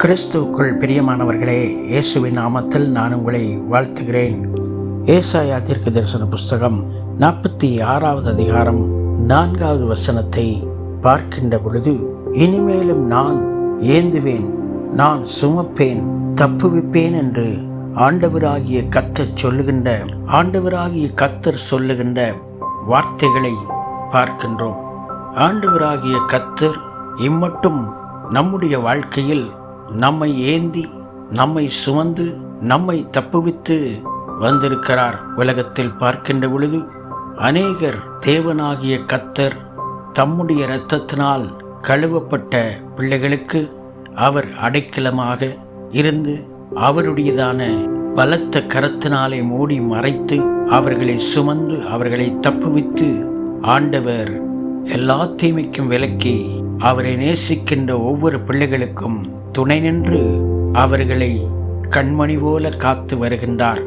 கிறிஸ்துவுக்குள் பிரியமானவர்களே, இயேசுவின் நாமத்தில் நான் உங்களை வாழ்த்துகிறேன். ஏசாயா தீர்க்கதரிசன புஸ்தகம் 46வது அதிகாரம் 4வது வசனத்தை பார்க்கின்ற பொழுது, இனிமேலும் நான் ஏந்துவேன், நான் சுமப்பேன், தப்புவிப்பேன் என்று ஆண்டவராகிய கர்த்தர் சொல்லுகின்ற வார்த்தைகளை பார்க்கின்றோம். ஆண்டவராகிய கர்த்தர் இம்மட்டும் நம்முடைய வாழ்க்கையில் நம்மை ஏந்தி, நம்மை சுமந்து, நம்மை தப்புவித்து வந்திருக்கிறார். உலகத்தில் பார்க்கின்ற பொழுது அநேகர் தேவனாகிய கர்த்தர் தம்முடைய இரத்தத்தினால் கழுவப்பட்ட பிள்ளைகளுக்கு அவர் அடைக்கலமாக இருந்து அவருடையதான பலத்த கரத்தினாலே மூடி மறைத்து அவர்களை சுமந்து அவர்களை தப்புவித்து ஆண்டவர் எல்லா தீமைக்கும் விலக்கி அவரை நேசிக்கின்ற ஒவ்வொரு பிள்ளைகளுக்கும் துணை நின்று அவர்களை கண்மணி போல காத்து வருகின்றார்.